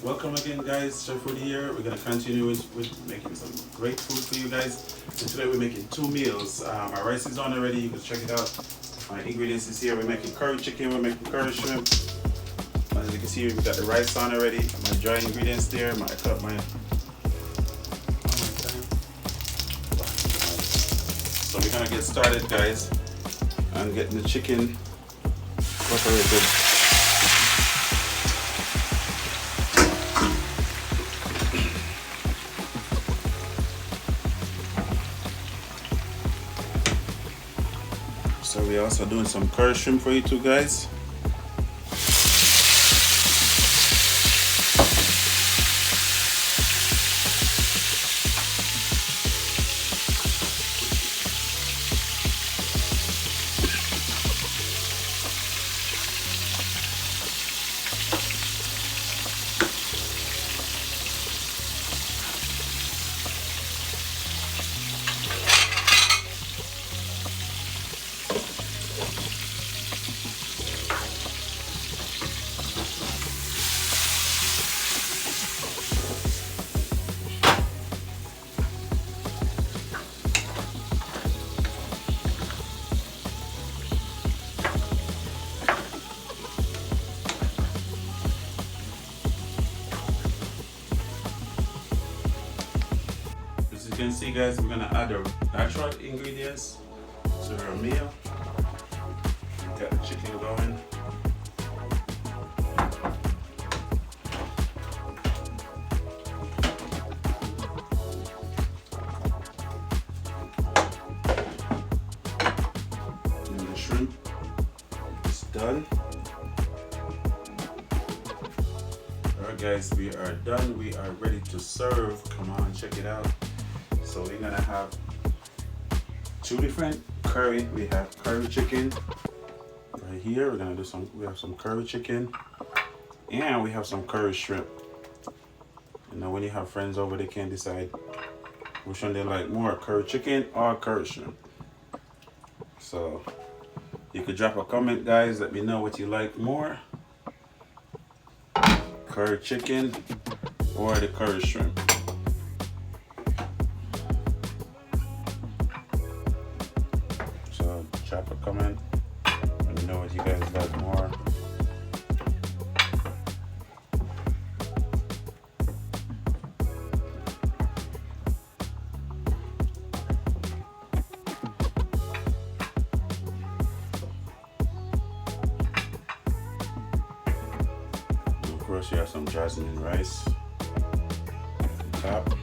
Welcome again, guys. Chef Rudy here. We're gonna continue with making some great food for you guys. And today we're making two meals. My rice is on already. You can check it out. My ingredients is here. We're making curry chicken. We're making curry shrimp. As you can see, we got the rice on already. My dry ingredients there. I cut my. So we're gonna get started, guys, and getting the chicken separated. So we're also doing some curry shrimp for you two guys. As you can see, guys, we're gonna add our natural ingredients to our meal. Got the chicken going. And the shrimp is done. Alright guys, we are done. We are ready to serve. Come on, check it out. So we're gonna have two different curry. We have curry chicken right here. We're gonna do we have some curry chicken, and we have some curry shrimp. You know, when you have friends over, they can't decide which one they like more, curry chicken or curry shrimp. So you could drop a comment, guys. Let me know what you like more, curry chicken or the curry shrimp. So drop a comment. Let me know what you guys like more. And of course, you have some jasmine rice on top.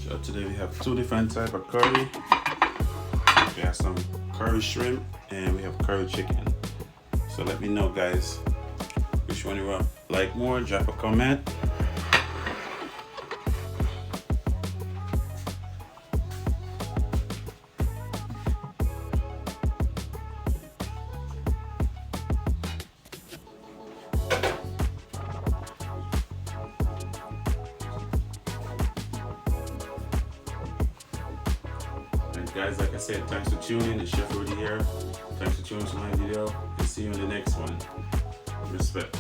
So today we have two different type of curry. We have some curry shrimp and we have curry chicken. So let me know, guys, which one you like more. Drop a comment. Guys, like I said, thanks for tuning in. It's Chef Rudy here. Thanks for tuning to my video, and see you in the next one. Respect.